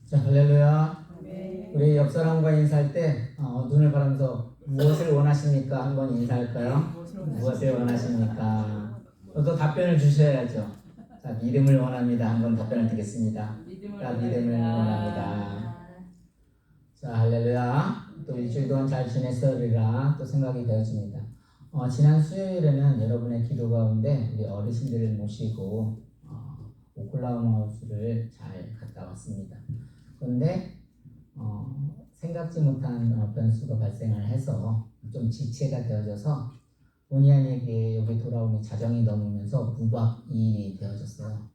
자, 할렐루야. 네. 우리 옆 사람과 인사할 때 눈을 바라면서 무엇을 원하십니까? 한번 인사할까요? 무엇을 원하십니까? 또 답변을 주셔야죠. 자, 믿음을 원합니다. 한번 답변을 드리겠습니다. 자, 믿음을 원합니다. 자, 할렐루야. 또 일주일 동안 잘 지냈으리라 또 생각이 되어집니다. 지난 수요일에는 여러분의 기도 가운데 우리 어르신들을 모시고 오클라호마 하우스를 잘 갔다 왔습니다. 그런데 생각지 못한 변수가 발생을 해서 좀 지체가 되어져서 본의 아니게 여기 돌아오니 자정이 넘으면서 무박 2일이 되어졌어요.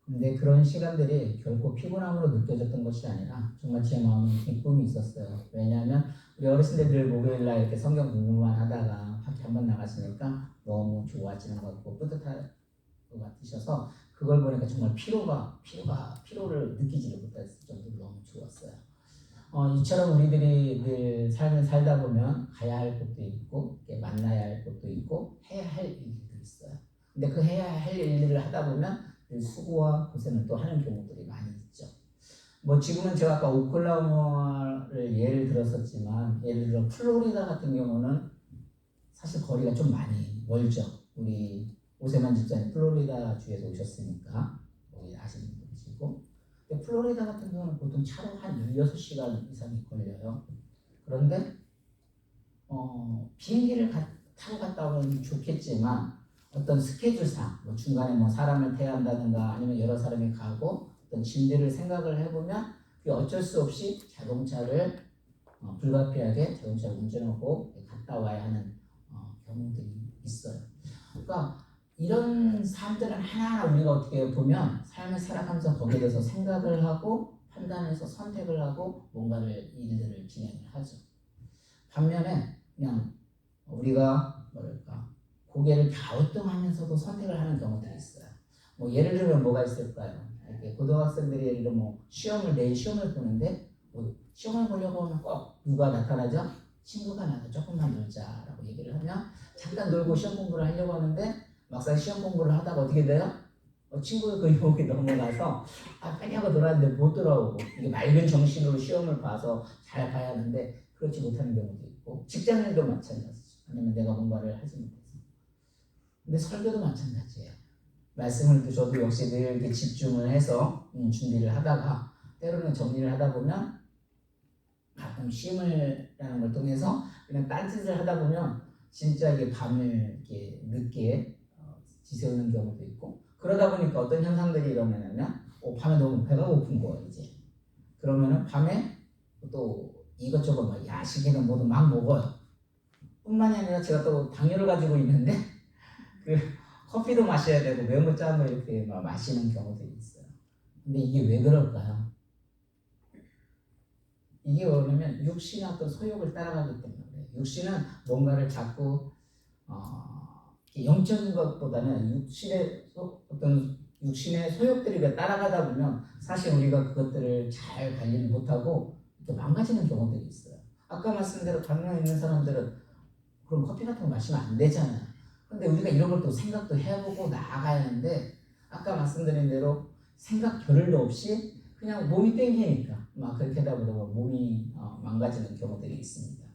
근데 그런 시간들이 결코 피곤함으로 느껴졌던 것이 아니라 정말 제 마음에 기쁨이 있었어요. 왜냐하면 우리 어르신들 목요일날 이렇게 성경 공부만 하다가 밖에 한번 나가시니까 너무 좋아지는 것 같고 뿌듯할 것 같으셔서 그걸 보니까 정말 피로를 느끼지를 못했을 정도로 너무 좋았어요. 이처럼 우리들이 늘 삶을 살다 보면 가야 할 곳도 있고 만나야 할 곳도 있고 해야 할 일도 있어요. 근데 그 해야 할 일들을 하다 보면 늘 수고와 고생을 또 하는 경우들이 많이 있죠. 지금은 제가 아까 오클라호마를 예를 들었었지만 예를 들어 플로리다 같은 경우는 사실 거리가 좀 많이 멀죠. 우리 오세만 집사님 플로리다 주에서 오셨으니까 거기 아시는 분이시고, 플로리다 같은 경우는 보통 차로 한 16시간 이상이 걸려요. 그런데 비행기를 타고 갔다 오면 좋겠지만 어떤 스케줄상 중간에 사람을 태야 한다든가 아니면 여러 사람이 가고 어떤 짐들을 생각을 해보면 어쩔 수 없이 자동차를 불가피하게 자동차를 운전하고 갔다 와야 하는 경우들이 있어요. 그러니까 이런 삶들은 하나하나 우리가 어떻게 보면 삶을 살아가면서 거기에 대해서 생각을 하고 판단해서 선택을 하고 뭔가를 일들을 진행을 하죠. 반면에 그냥 우리가 고개를 갸우뚱하면서도 선택을 하는 경우들이 있어요. 예를 들면 뭐가 있을까요? 이렇게 고등학생들이 예를 들어 내일 시험을 보는데 시험을 보려고 하면 꼭 누가 나타나죠? 친구가 나도 조금만 놀자라고 얘기를 하면 잠깐 놀고 시험 공부를 하려고 하는데 막상 시험 공부를 하다가 어떻게 돼요? 친구가 그 유혹에 넘어가서 빨리 하고 놀았는데 못 돌아오고 이게 맑은 정신으로 시험을 봐서 잘 봐야 하는데 그렇지 못하는 경우도 있고, 직장인도 마찬가지죠. 아니면 내가 뭔가를 하지 못해서. 근데 설교도 마찬가지예요. 말씀을 저도 역시 늘 이렇게 집중을 해서 준비를 하다가 때로는 정리를 하다 보면 가끔 쉼을라는 걸 통해서 그냥 딴짓을 하다 보면 진짜 이게 밤을 이렇게 늦게 지새우는 경우도 있고, 그러다 보니까 어떤 현상들이 일어나냐면 밤에 너무 배가 고픈 거예요. 이제 그러면은 밤에 또 이것저것 야식이나 뭐도 막 먹어요. 뿐만이 아니라 제가 또 당뇨를 가지고 있는데 그 커피도 마셔야 되고 매운 거 짠 거 이렇게 마시는 경우들이 있어요. 근데 이게 왜 그럴까요? 이게 뭐냐면 육신의 어떤 소욕을 따라가기 때문에 그래요. 육신은 뭔가를 자꾸 영적인 것보다는 육신의 소욕들이 따라가다 보면 사실 우리가 그것들을 잘 관리를 못하고 이렇게 망가지는 경우들이 있어요. 아까 말씀대로 당뇨 있는 사람들은 그럼 커피 같은 거 마시면 안 되잖아요. 근데 우리가 이런 걸 또 생각도 해보고 나아가야 하는데 아까 말씀드린 대로 생각 겨를도 없이 그냥 몸이 땡기니까 그렇게 하다 보다 몸이 망가지는 경우들이 있습니다.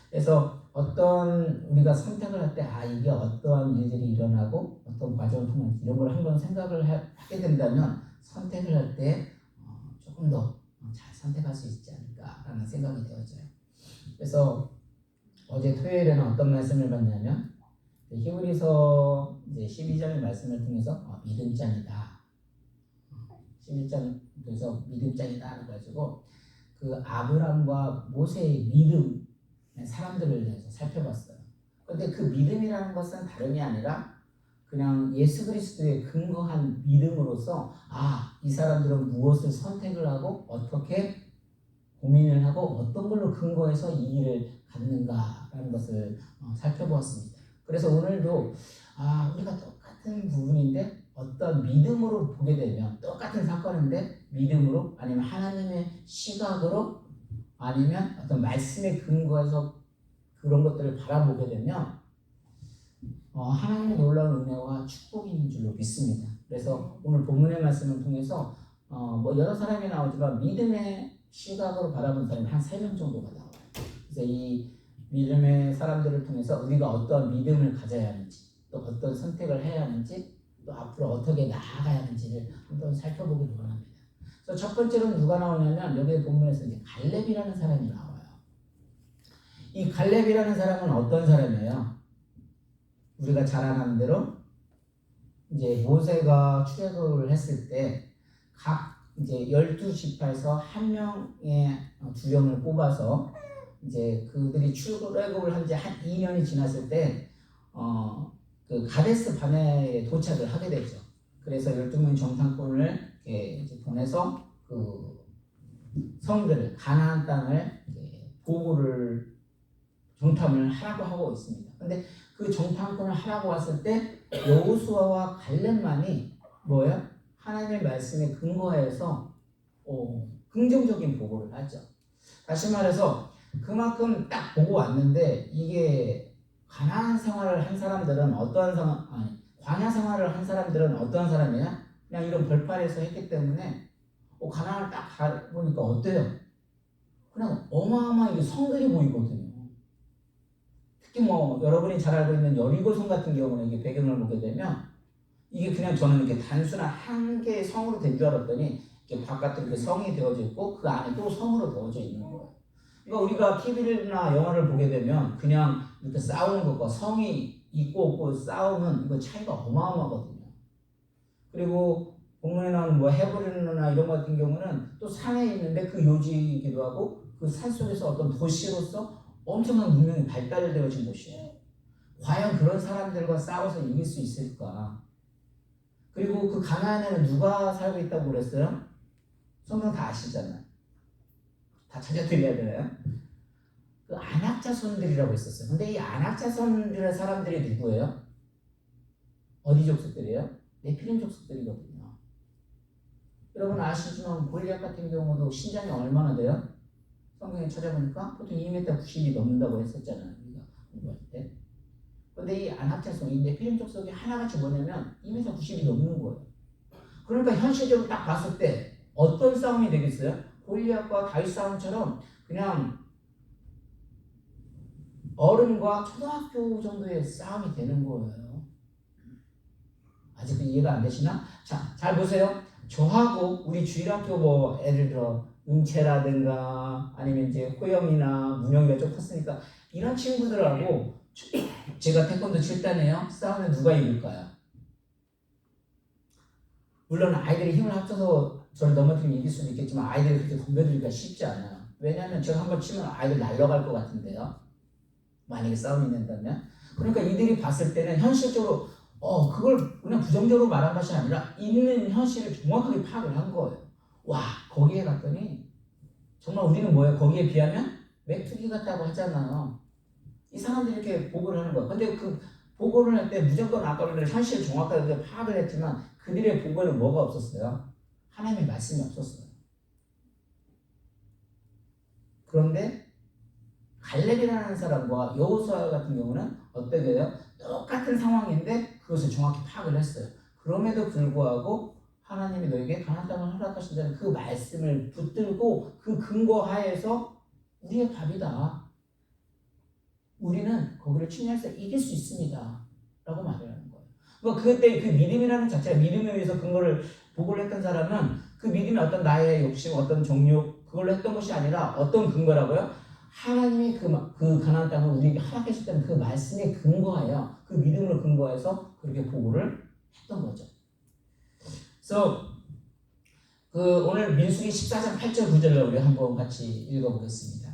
그래서 어떤 우리가 선택을 할 때 이게 어떠한 일들이 일어나고 어떤 과정을 통해서 이런 걸 한번 생각을 하게 된다면 선택을 할 때 조금 더 잘 선택할 수 있지 않을까라는 생각이 되어져요. 그래서 어제 토요일에는 어떤 말씀을 받냐면 히브리서 12장의 말씀을 통해서 믿음장이다. 11장에서 믿음장이다 해가지고 그 아브람과 모세의 믿음 사람들을 대해서 살펴봤어요. 그런데 그 믿음이라는 것은 다름이 아니라 그냥 예수 그리스도에 근거한 믿음으로서 이 사람들은 무엇을 선택을 하고 어떻게 고민을 하고 어떤 걸로 근거해서 이 일을 갖는가라는 것을 살펴보았습니다. 그래서 오늘도 우리가 똑같은 부분인데 어떤 믿음으로 보게 되면 똑같은 사건인데 믿음으로 아니면 하나님의 시각으로 아니면 어떤 말씀에 근거해서 그런 것들을 바라보게 되면 하나님의 놀라운 은혜와 축복인 줄로 믿습니다. 그래서 오늘 본문의 말씀을 통해서 뭐 여러 사람이 나오지만 믿음의 시각으로 바라본 사람이 한 3명 정도가 나와요. 그래서 이 믿음의 사람들을 통해서 우리가 어떤 믿음을 가져야 하는지, 또 어떤 선택을 해야 하는지, 또 앞으로 어떻게 나아가야 하는지를 한번 살펴보기를 원합니다. 그래서 첫 번째로 누가 나오냐면 여기 본문에서 이제 갈렙이라는 사람이 나와요. 이 갈렙이라는 사람은 어떤 사람이에요? 우리가 잘 아는 대로 이제 모세가 출애굽을 했을 때 각 이제 12지파에서 한 명의 두령을 뽑아서 이제 그들이 출애굽을 한 지 한 2년이 지났을 때 그 가데스 바네에 도착을 하게 되죠. 그래서 12명 정탐꾼을 이제 보내서 그 성들을 가나안 땅을 보고를 정탐을 하라고 하고 있습니다. 근데 그 정탐꾼을 하라고 왔을 때 여호수아와 갈렙만이 뭐예요? 하나님의 말씀에 근거해서 긍정적인 보고를 하죠. 다시 말해서 그만큼 딱 보고 왔는데 이게 가나안 생활을 한 사람들은 광야 생활을 한 사람들은 어떤 사람이야? 그냥 이런 벌판에서 했기 때문에 가나안을 딱 가보니까 어때요? 그냥 어마어마하게 성들이 보이거든요. 특히 뭐 여러분이 잘 알고 있는 여리고성 같은 경우는 이게 배경을 보게 되면 이게 그냥 저는 이렇게 단순한 한 개의 성으로 된 줄 알았더니 이렇게 바깥으로 이렇게 성이 되어져 있고 그 안에 또 성으로 되어져 있는 거예요. 그러니까 우리가 TV나 영화를 보게 되면 그냥 이렇게 싸우는 것과 성이 있고 없고 싸우는 이거 차이가 어마어마하거든요. 그리고 본문에 나오는 뭐 헤브론이나 이런 것 같은 경우는 또 산에 있는데 그 요지이기도 하고 그 산 속에서 어떤 도시로서 엄청난 문명이 발달되어진 곳이에요. 과연 그런 사람들과 싸워서 이길 수 있을까? 그리고 그 가나안에는 누가 살고 있다고 그랬어요? 성경 다 아시잖아요. 다 찾아드려야 되나요? 그 안악자손들이라고 있었어요. 근데 이 안악자손들의 사람들이 누구예요? 어디 족속들이에요? 네피림 족속들이거든요. 여러분 아시지만 골리앗 같은 경우도 신장이 얼마나 돼요? 성경에 찾아보니까 보통 2m 90이 넘는다고 했었잖아요. 우리가 공부할 때. 근데 이 안악자손, 이 네피림 족속이 하나같이 뭐냐면 2m 90이 넘는 거예요. 그러니까 현실적으로 딱 봤을 때 어떤 싸움이 되겠어요? 골리앗과 다윗 싸움처럼 그냥 어른과 초등학교 정도의 싸움이 되는 거예요. 아직 이해가 안 되시나? 자, 잘 보세요. 저하고 우리 주일학교 뭐 예를 들어 은채라든가 아니면 이제 호영이나 문영이가 좀 컸으니까 이런 친구들하고 제가 태권도 7단이에요. 싸우면 누가 이길까요? 물론 아이들이 힘을 합쳐서 저를 넘어뜨리면 이길 수도 있겠지만 아이들이 그렇게 덤벼들기가 쉽지 않아요. 왜냐하면 제가 한번 치면 아이들 날려갈 것 같은데요. 만약에 싸움이 된다면. 그러니까 이들이 봤을 때는 현실적으로 그걸 그냥 부정적으로 말한 것이 아니라 있는 현실을 정확하게 파악을 한 거예요. 와, 거기에 갔더니 정말 우리는 뭐예요? 거기에 비하면 메뚜기 같다고 하잖아요. 이 사람들이 이렇게 보고를 하는 거예요. 근데 그 보고를 할 때 무조건 아까 우리가 현실을 정확하게 파악을 했지만 그들의 보고에는 뭐가 없었어요? 하나님의 말씀이 없었어요. 그런데 갈렙이라는 사람과 여호수아 같은 경우는 어떻게 해요? 똑같은 상황인데 그것을 정확히 파악을 했어요. 그럼에도 불구하고 하나님이 너에게 가나안 땅을 허락하신다는 그 말씀을 붙들고 그 근거 하에서 우리의 답이다. 우리는 거기를 침략해서 이길 수 있습니다. 라고 말을 하는 거예요. 그러니까 그때 그 믿음이라는 자체가 믿음에 의해서 근거를 보고를 했던 사람은 그 믿음이 어떤 나의 욕심, 어떤 정욕 그걸로 했던 것이 아니라 어떤 근거라고요? 하나님이 그 가나안 땅을 우리에게 허락하셨다는 그 말씀에 근거하여 그 믿음으로 근거해서 그렇게 보고를 했던 거죠. 그래서 오늘 민수기 14장 8절 9절을 우리 한번 같이 읽어보겠습니다.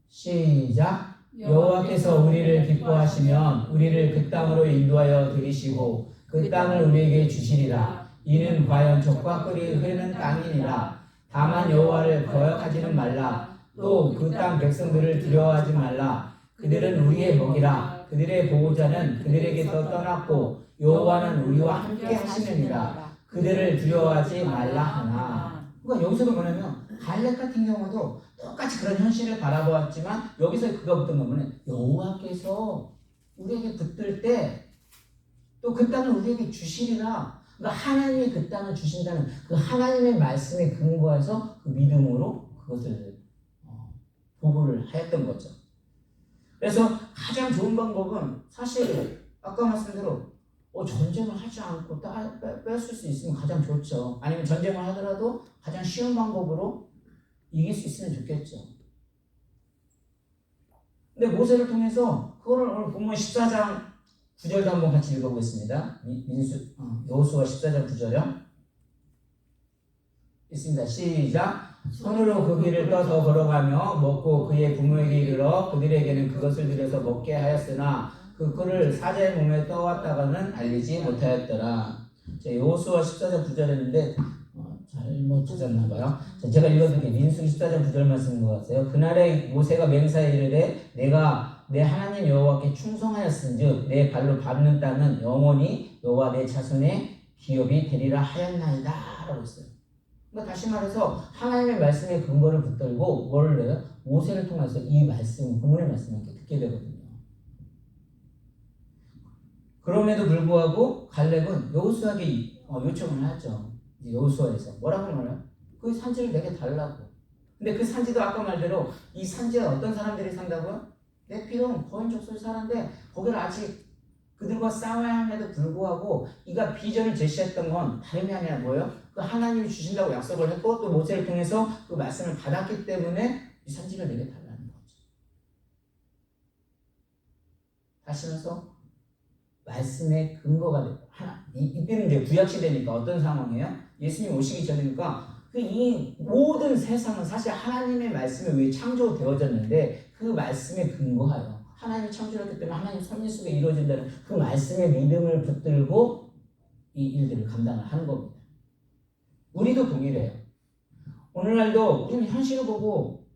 시작. 여호와께서 우리를 기뻐하시면 우리를 그 땅으로 인도하여 들이시고 그 땅을 우리에게 주시리라. 이는 과연 젖과 꿀이 흐르는 땅이니라. 다만 여호와를 거역하지는 말라. 또 그 땅 백성들을 두려워하지 말라. 그들은 우리의 먹이라. 그들의 보호자는 그들에게서 떠났고 여호와는 우리와 함께 하시느니라. 그들을 두려워하지 말라 하나. 그러니까 여기서도 뭐냐면 갈렙 같은 경우도 똑같이 그런 현실을 바라보았지만 여기서 그가 붙은 거는 여호와께서 우리에게 붙들 때 또 그 땅을 우리에게 주시리라. 그러니까 하나님이 그 땅을 주신다는 그 하나님의 말씀에 근거해서 그 믿음으로 그것을 보고를 하였던 거죠. 그래서 가장 좋은 방법은 사실 아까 말씀대로 전쟁을 하지 않고 뺏을 수 있으면 가장 좋죠. 아니면 전쟁을 하더라도 가장 쉬운 방법으로 이길 수 있으면 좋겠죠. 근데 모세를 통해서 그거를 오늘 본문 14장 9절도 한번 같이 읽어보겠습니다. 여호수아 14장 9절요. 있습니다. 시작. 손으로 그 길을 떠서 걸어가며 먹고 그의 부모에게 이르러 그들에게는 그것을 드려서 먹게 하였으나 그 꿀을 사자의 몸에 떠왔다가는 알리지 못하였더라. 여호수아 14장 9절이었는데 잘못 찾았나봐요. 제가 읽어드릴게요. 민수기 14장 9절 말씀인 것 같아요. 그날에 모세가 맹사에 이르되 내가 내 하나님 여호와께 충성하였은즉 내 발로 밟는 땅은 영원히 너와 내 자손의 기업이 되리라 하였나이다 라고 했어요. 그러니까 다시 말해서 하나님의 말씀에 근거를 붙들고 뭐를 해요? 모세를 통해서 이 말씀, 본문의 말씀을 듣게 되거든요. 그럼에도 불구하고 갈렙은 여호수아에게 요청을 하죠. 여호수아에서 뭐라고 말해요? 그 산지를 내게 달라고. 근데 그 산지도 아까 말대로 이 산지에 어떤 사람들이 산다고요? 네피lim 거인 족속이 사는데 거기를 아직 그들과 싸워야 함에도 불구하고 이가 비전을 제시했던 건 다름이 아니라 뭐예요? 그 하나님이 주신다고 약속을 했고 또 모세를 통해서 그 말씀을 받았기 때문에 이 산지를 내게 달라는 거죠. 다시 말해서 말씀의 근거가 되고 이때는 이제 구약 시대니까 어떤 상황이에요? 예수님 오시기 전이니까 이 모든 세상은 사실 하나님의 말씀에 의해 창조되어졌는데 그 말씀에 근거하여 하나님이 창조했기 때문에 하나님 섭리 속에 이루어진다는 그 말씀의 믿음을 붙들고 이 일들을 감당을 하는 겁니다. 우리도 동일해요. 오늘날도 우리는 현실을 보고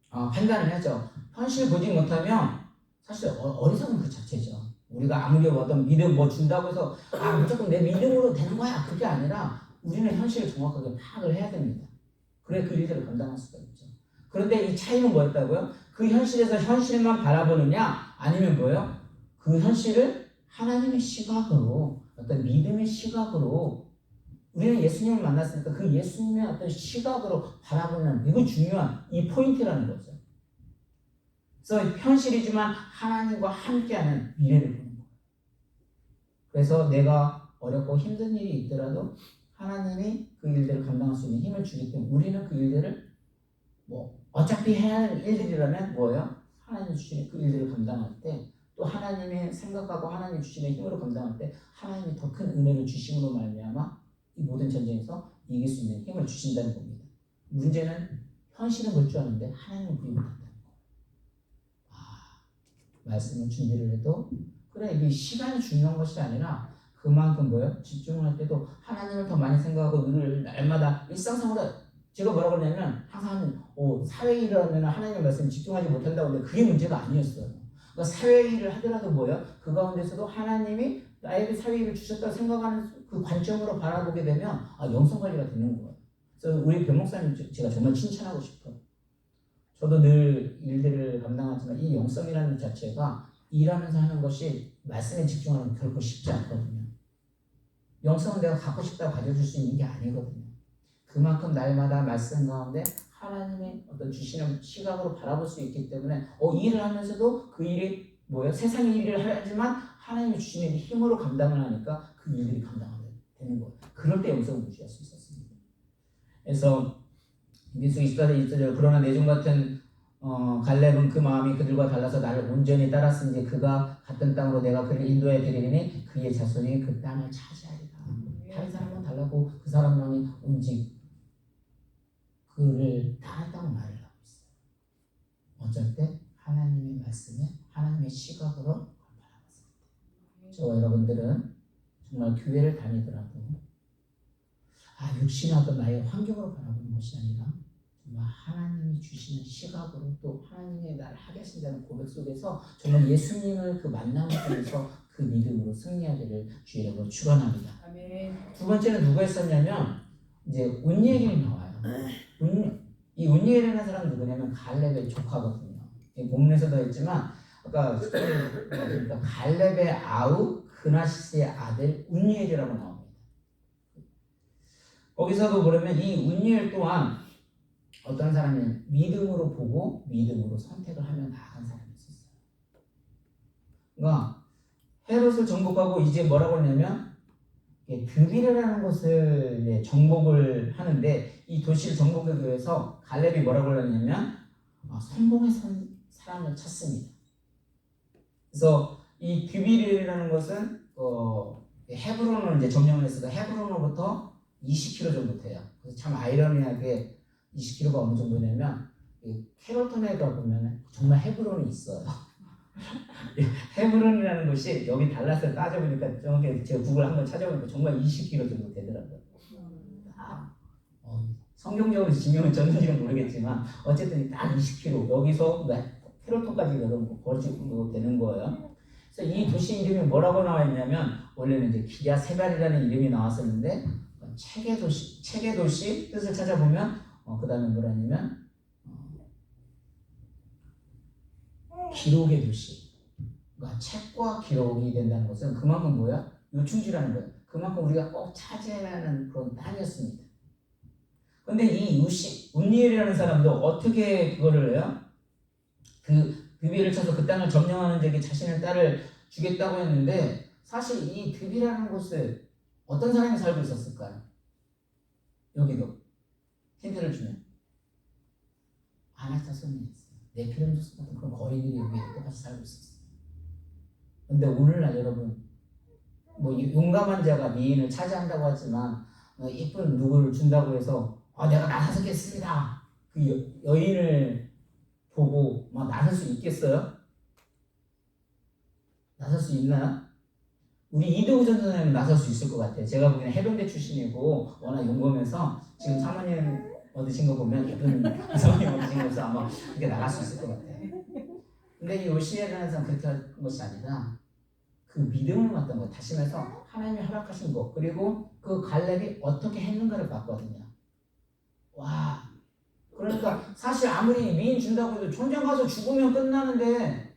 판단을 하죠. 현실을 보지 못하면 사실 어리석은 그 자체죠. 우리가 아무리 어떤 믿음 준다고 해서 무조건 내 믿음으로 되는 거야. 그게 아니라 우리는 현실을 정확하게 파악을 해야 됩니다. 그래 그 일들을 감당할 수가 있죠. 그런데 이 차이는 뭐였다고요? 그 현실에서 현실만 바라보느냐 아니면 뭐예요? 그 현실을 하나님의 시각으로 어떤 믿음의 시각으로 우리는 예수님을 만났으니까 그 예수님의 어떤 시각으로 바라보는 이거 중요한 이 포인트라는 거죠. 그래서 현실이지만 하나님과 함께하는 미래를 보는 거예요. 그래서 내가 어렵고 힘든 일이 있더라도 하나님이 그 일들을 감당할 수 있는 힘을 주기 때문에 우리는 그 일들을 어차피 해야 하는 일들이라면 뭐예요? 하나님이 주시는 그 일들을 감당할 때 또 하나님이 생각하고 하나님이 주시는 힘으로 감당할 때 하나님이 더 큰 은혜를 주심으로 말미암아 이 모든 전쟁에서 이길 수 있는 힘을 주신다는 겁니다. 문제는 현실은 볼 줄 아는데 하나님은 그리 못한다는 거예요. 말씀을 준비를 해도 그래 이게 시간이 중요한 것이 아니라 그만큼 뭐예요? 집중을 할 때도 하나님을 더 많이 생각하고 늘 날마다 일상생활에 제가 뭐라고 그러냐면 항상 사회 일을 하면 하나님의 말씀에 집중하지 못한다고 하는데 그게 문제가 아니었어요. 그러니까 사회 일을 하더라도 뭐예요? 그 가운데서도 하나님이 나에게 사회 일을 주셨다고 생각하는 그 관점으로 바라보게 되면 영성 관리가 되는 거예요. 그래서 우리 변 목사님 제가 정말 칭찬하고 싶어요. 저도 늘 일들을 감당하지만 이 영성이라는 자체가 일하면서 하는 것이 말씀에 집중하는 건 결코 쉽지 않거든요. 영성은 내가 갖고 싶다고 가져줄 수 있는 게 아니거든요. 그만큼 날마다 말씀 가운데 하나님의 어떤 주시는 시각으로 바라볼 수 있기 때문에 일을 하면서도 그 일이 뭐예요? 세상의 일을 하지만 하나님이 주시는 힘으로 감당을 하니까 그 일들이 감당하게 되는 거예요. 그럴 때 영성을 유지할 수 있었습니다. 그래서 민수기 14장 1절 그러나 내중 같은 갈렙은 그 마음이 그들과 달라서 나를 온전히 따랐으니 그가 갔던 땅으로 내가 그를 인도해 드리니 그의 자손이 그 땅을 차지하리라. 다른 사람은 달라고 그 사람만이 온직 그를 따랐다고 말을 하고 있어요. 어쩔 때 하나님의 말씀에 하나님의 시각으로 바라봤습니다. 저와 여러분들은 정말 교회를 다니더라도 육신의 어떤 나의 환경으로 바라보는 것이 아니라 정말 하나님이 주시는 시각으로 또 하나님의 나를 하게 하신다는 고백 속에서 정말 예수님을 그 만남을 통해서 그 믿음으로 승리하기를 주의 이름으로 축원합니다. 두 번째는 누가 했었냐면 이제 온니엘이 나와요. 이 온니엘이라는 사람은 누구냐면 갈렙의 조카거든요. 본문에서도 했지만 아까 그러니까 갈렙의 아우 그나시스의 아들 온니엘이라고 나옵니다. 거기서도 그러면 이 운니엘 또한 어떤 사람이 믿음으로 보고 믿음으로 선택을 하며 나아간 사람이 있었어요. 그러니까 헤롯을 정복하고 이제 뭐라고 하냐면 드빌이라는 곳을 정복을 하는데 이 도시를 정복하기 위해서 갈렙이 뭐라고 하냐면 선봉의 사람을 찾습니다. 그래서 이 드빌이라는 것은 헤브론을 이제 점령을 했어서 헤브론으로부터 20km 정도 돼요. 그래서 참 아이러니하게 20km가 어느 정도냐면 캐롤턴에 가보면 정말 헤브론이 있어요. 헤브론이라는 곳이 여기 달라스를 따져보니까 제가 구글 한번 찾아보니까 정말 20km 정도 되더라고요. 성경적으로 증명은 졌는지는 모르겠지만 어쨌든 딱 20km 여기서 캐롤턴까지 걸어지고 되는 거예요. 그래서 이 도시 이름이 뭐라고 나와 있냐면 원래는 이제 기랴 세발이라는 이름이 나왔었는데 책의 도시 뜻을 찾아보면 그 다음에 뭐라냐면 기록의 도시. 그러니까 책과 기록이 된다는 것은 그만큼 뭐야? 요충지라는 거예요. 그만큼 우리가 꼭 찾아야 하는 그런 땅이었습니다. 근데 이 운니엘이라는 사람도 어떻게 그거를 해요? 그 드빌을 쳐서 그 땅을 점령하는 자에게 자신의 딸을 주겠다고 했는데 사실 이 드빌이라는 곳에 어떤 사람이 살고 있었을까요? 여기도 힌트를 주면 아나스타소니 있어요. 네피림조스 같은 그런 거인들이 여기에 똑같이 살고 있었어요. 근데 오늘날 여러분 용감한 자가 미인을 차지한다고 하지만 예쁜 누구를 준다고 해서 내가 나서겠습니다. 그 여인을 보고 막 나설 수 있겠어요? 나설 수 있나요? 우리 이도우 전 선생님은 나설 수 있을 것 같아요. 제가 보기에는 해병대 출신이고 워낙 용감해서 지금 사모님 얻으신 거 보면 예쁜 사모님 얻으신 거서 아마 그렇게 나갈 수 있을 것 같아요. 근데 이 요시야라는 사람 그렇게 한 것이 아니라 그 믿음을 맡던 거, 다시 말해서 하나님이 허락하신 거, 그리고 그 갈렙이 어떻게 했는가를 봤거든요. 와, 그러니까 사실 아무리 미인 준다고 해도 전쟁 가서 죽으면 끝나는데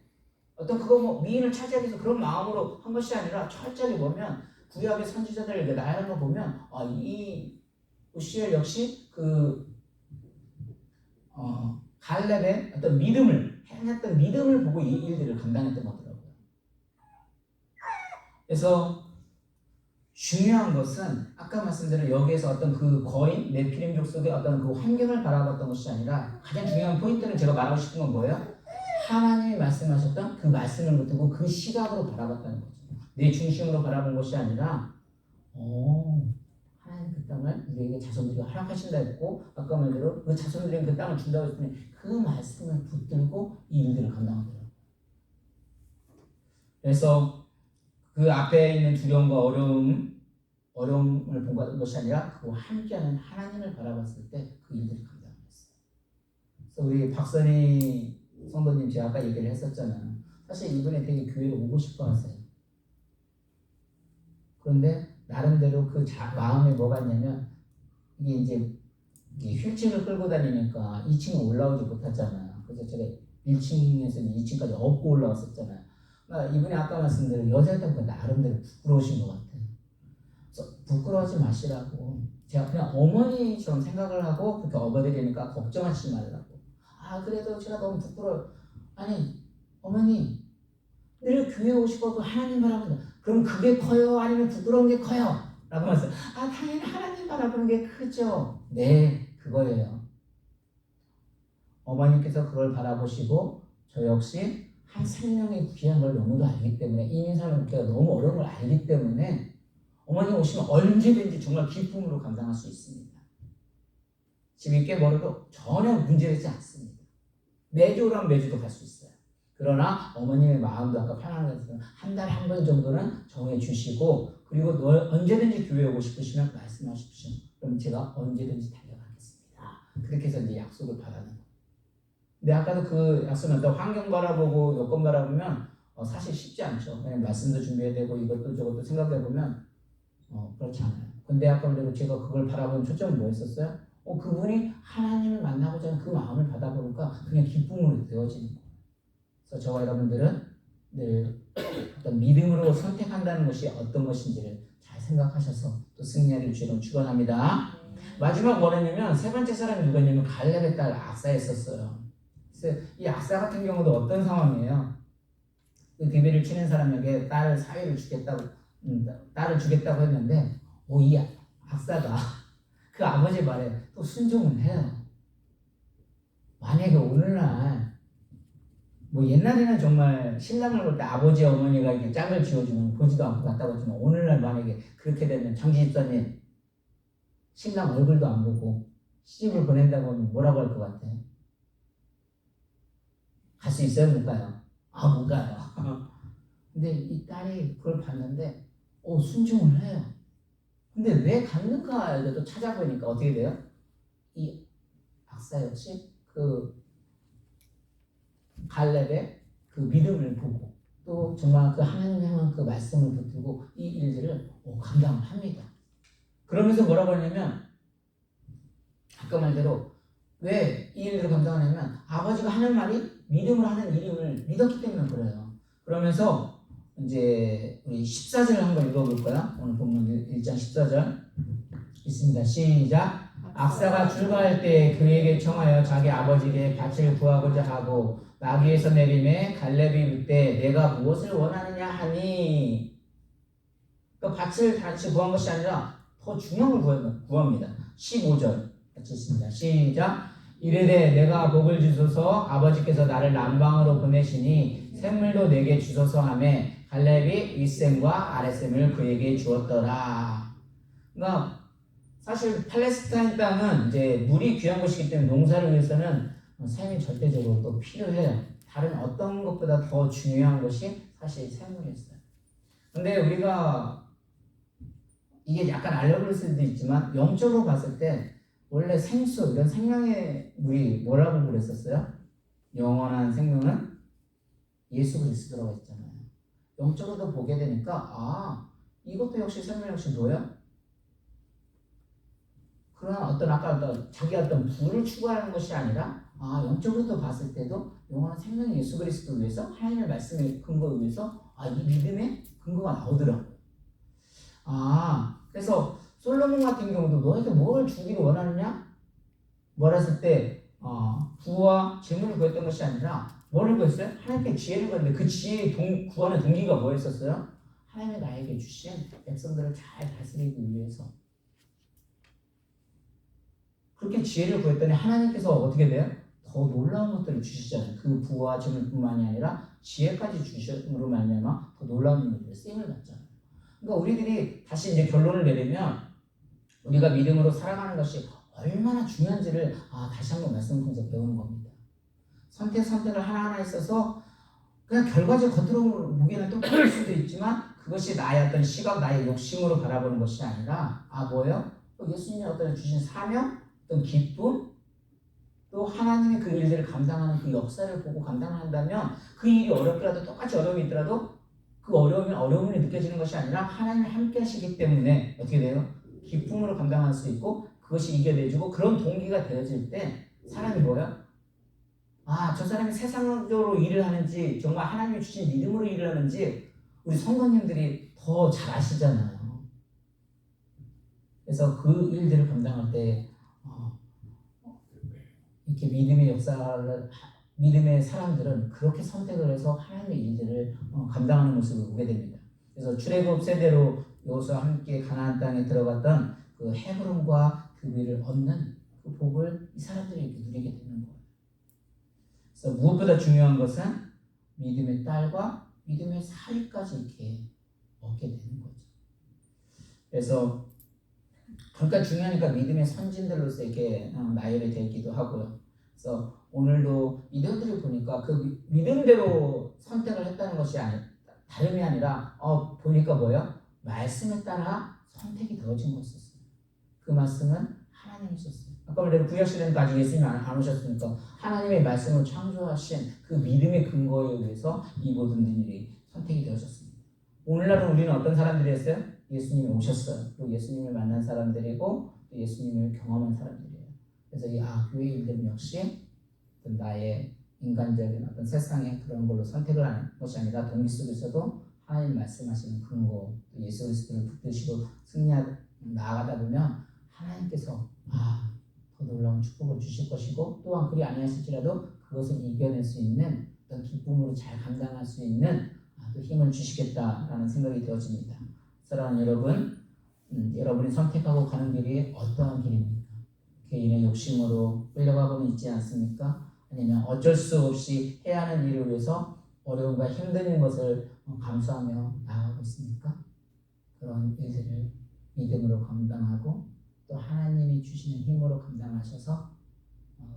어떤 그거 미인을 차지하기 위해서 그런 마음으로 한 것이 아니라 철저하게 보면 구약의 선지자들 나열한 거 보면 이 우시엘 역시 갈렙의 어떤 믿음을 행했던 믿음을 보고 이 일들을 감당했던 거더라고요. 그래서 중요한 것은 아까 말씀드린 여기에서 어떤 그 거인 네피림족 속의 어떤 그 환경을 바라봤던 것이 아니라 가장 중요한 포인트는 제가 말하고 싶은 건 뭐예요? 하나님이 말씀하셨던 그 말씀을 붙들고 그 시각으로 바라봤다는 거죠. 내 중심으로 바라본 것이 아니라 하나님 그 땅을 우리에게 자손들이 허락하신다 했고 아까 말대로 그 자손들에게 그 땅을 준다고 했더니 그 말씀을 붙들고 이 일들을 감당하더라고요. 그래서 그 앞에 있는 두려움과 어려움을 본 것이 아니라 그와 함께하는 하나님을 바라봤을 때 그 일들을 감당했어요. 그래서 우리 박선희 성도님 제가 아까 얘기를 했었잖아요. 사실 이분이 되게 교회에 오고 싶어 하세요. 그런데 나름대로 그 마음에 뭐가 있냐면 이게 이제 휠체어를 끌고 다니니까 2층에 올라오지 못했잖아요. 그래서 제가 1층에서 2층까지 업고 올라왔었잖아요. 그러니까 이분이 아까 말씀대로 여자였던 나름대로 부끄러우신 것 같아요. 그래서 부끄러워하지 마시라고 제가 그냥 어머니처럼 생각을 하고 그렇게 업어드리니까 걱정하지 말라고. 그래도 제가 너무 부끄러워요. 아니 어머니 늘 교회 오시고 하나님 바라보는 그럼 그게 커요? 아니면 부끄러운 게 커요? 라고 말했어요. 당연히 하나님 바라보는 게 크죠. 네, 그거예요. 어머니께서 그걸 바라보시고 저 역시 한 생명의 귀한 걸 너무도 알기 때문에 이민 살기가 너무 어려운 걸 알기 때문에 어머니 오시면 언제든지 정말 기쁨으로 감당할 수 있습니다. 집이 꽤 멀어도 전혀 문제되지 않습니다. 매주 오라면 매주도 갈 수 있어요. 그러나 어머님의 마음도 아까 편안해서 한 달에 한 번 정도는 정해 주시고 그리고 언제든지 교회 오고 싶으시면 말씀하십시오. 그럼 제가 언제든지 달려가겠습니다. 그렇게 해서 이제 약속을 받아는 거예요. 근데 아까도 그 약속은 또 환경 바라보고 여건 바라보면 사실 쉽지 않죠. 그냥 말씀도 준비해야 되고 이것도 저것도 생각해 보면 그렇지 않아요. 근데 아까 말대로 제가 그걸 바라보는 초점은 뭐였었어요? 그분이 하나님을 만나고자 하는 그 마음을 받아보니까 그냥 기쁨으로 되어지는 거예요. 그래서 저와 여러분들은 늘 어떤 믿음으로 선택한다는 것이 어떤 것인지를 잘 생각하셔서 또 승리하기를 주로 축원합니다. 마지막 뭐랬냐면 세 번째 사람이 누구였냐면 갈렙의 딸 악사였었어요. 그래서 이 악사 같은 경우도 어떤 상황이에요? 그 비비를 치는 사람에게 딸을 주겠다고 했는데, 이 악사가 그 아버지 말에 또 순종을 해요. 만약에 오늘날 뭐 옛날에는 정말 신랑을 볼 때 아버지 어머니가 이렇게 짝을 지어주면 보지도 않고 갔다고 했지만, 오늘날 만약에 그렇게 되면 장지 집사님 신랑 얼굴도 안 보고 시집을 보낸다고 하면 뭐라고 할 것 같아? 갈 수 있어요? 못 가요? 못 가요. 근데 이 딸이 그걸 봤는데 순종을 해요. 근데 왜 갔는가 또 찾아보니까 어떻게 돼요? 이 악사 역시 그 갈렙의 그 믿음을 보고 또 정말 그 하나님 향한 그 말씀을 붙들고 이 일들을 감당을 합니다. 그러면서 뭐라고 하냐면, 아까 말대로 왜 이 일들을 감당하냐면 아버지가 하는 말이 믿음으로 하는 일임을 믿었기 때문에 그래요. 그러면서 이제 우리 14절을 한번 읽어볼 거야. 오늘 본문 1장 14절 있습니다. 시작. 악사가 출가할 때 그에게 청하여 자기 아버지에게 밭을 구하고자 하고 나귀에서 내림에 갈렙이 묻되 내가 무엇을 원하느냐 하니, 그 밭을 단지 구한 것이 아니라 더 중요한 걸 구합니다. 15절 같이 있습니다. 시작. 이르되 내가 복을 주소서 아버지께서 나를 남방으로 보내시니 샘물도 내게 주소서 하며 갈렙이 윗샘과 아랫샘을 그에게 주었더라. 그러니까 사실 팔레스타인 땅은 이제 물이 귀한 곳이기 때문에 농사를 위해서는 샘이 절대적으로 또 필요해요. 다른 어떤 것보다 더 중요한 것이 사실 샘물이었어요. 근데 우리가 이게 약간 알려볼 수도 있지만 영적으로 봤을 때 원래 생수, 이런 생명의 물이 뭐라고 그랬었어요? 영원한 생명은 예수 그리스도라고 했잖아요. 영적으로도 보게 되니까 이것도 역시 생명 역시 뭐예요? 그런 아까 자기가 어떤 부를 추구하는 것이 아니라 영적으로도 봤을 때도 영원한 생명 예수 그리스도를 위해서 하나님의 말씀의 근거를 위해서 이 믿음의 근거가 나오더라고요. 그래서 솔로몬 같은 경우도 너에게 뭘 주기를 원하느냐? 뭐라 했을 때 부와 재물을 구했던 것이 아니라 뭐를 구했어요? 하나님께 지혜를 구했는데 그 지혜의 구하는 동기가 뭐였었어요? 하나님이 나에게 주신 백성들을 잘 다스리기 위해서. 그렇게 지혜를 구했더니 하나님께서 어떻게 돼요? 더 놀라운 것들을 주시잖아요. 그 부와 재물뿐만이 아니라 지혜까지 주심으로 말미암아 더 놀라운 일들을 쓰임을 받잖아요. 그러니까 우리들이 다시 이제 결론을 내리면 우리가 믿음으로 살아가는 것이 얼마나 중요한지를 다시 한번 말씀을 통해서 배우는 겁니다. 선택을 하나하나 있어서 그냥 결과적 겉으로 보기에는 똑같을 수도 있지만 그것이 나의 어떤 시각, 나의 욕심으로 바라보는 것이 아니라 뭐예요? 예수님이 어떤 주신 사명, 어떤 기쁨, 또 하나님의 그 일들을 감당하는 그 역사를 보고 감당을 한다면 그 일이 어렵더라도 똑같이 어려움이 있더라도 그 어려움이 느껴지는 것이 아니라 하나님이 함께 하시기 때문에 어떻게 돼요? 기쁨으로 감당할 수 있고 그것이 이겨내주고 그런 동기가 되어질 때 사람이 뭐예요? 저 사람이 세상적으로 일을 하는지 정말 하나님이 주신 믿음으로 일을 하는지 우리 성도님들이 더 잘 아시잖아요. 그래서 그 일들을 감당할 때 이렇게 믿음의 사람들은 그렇게 선택을 해서 하나님의 일들을 감당하는 모습을 보게 됩니다. 그래서 출애굽 세대로 여호수아와 함께 가나안 땅에 들어갔던 그 헤브론과 그 위를 얻는 그 복을 이 사람들이 이렇게 누리게 되는 거예요. 그래서 무엇보다 중요한 것은 믿음의 딸과 믿음의 사위까지 이렇게 얻게 되는 거죠. 그래서 그러니까 중요하니까 믿음의 선진들로서 이렇게 나열이 되기도 하고요. 그래서 오늘도 이들을 보니까 그 믿음대로 선택을 했다는 것이 다름이 아니라 보니까 뭐예요? 말씀에 따라 선택이 되어진 것이었어요. 그 말씀은 하나님이셨어요. 아까 말대로 구약시대는 아직 예수님이 안 오셨으니까 하나님의 말씀을 창조하신 그 믿음의 근거에 의해서 이 모든 일이 선택이 되어졌습니다. 오늘날은 우리는 어떤 사람들이었어요? 예수님이 오셨어요. 또 예수님을 만난 사람들이고 또 예수님을 경험한 사람들이에요. 그래서 이 교회 일들은 역시 나의 인간적인 어떤 세상의 그런 걸로 선택을 하는 것이 아니라 동기 속에서도 하나님 말씀하시는 근거, 또 예수 그리스도를 붙드시고 나아가다 보면 하나님께서 더 놀라운 축복을 주실 것이고 또한 그리 아니하실지라도 그것을 이겨낼 수 있는 어떤 기쁨으로 잘 감당할 수 있는 또 힘을 주시겠다라는 생각이 되어집니다. 사랑하는 여러분, 여러분이 선택하고 가는 길이 어떠한 길입니까? 개인의 욕심으로 끌려가고는 있지 않습니까? 아니면 어쩔 수 없이 해야 하는 일을 위해서 어려움과 힘든 것을 감수하며 나아가고 있습니까? 그런 일들을 믿음으로 감당하고 또 하나님이 주시는 힘으로 감당하셔서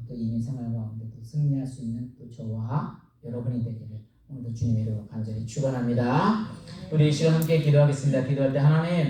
또 이민 생활 가운데 또 승리할 수 있는 또 저와 여러분이 되기를 오늘도 주님의 이름으로 간절히 축원합니다. 우리 이 시간 함께 기도하겠습니다. 기도할 때 하나님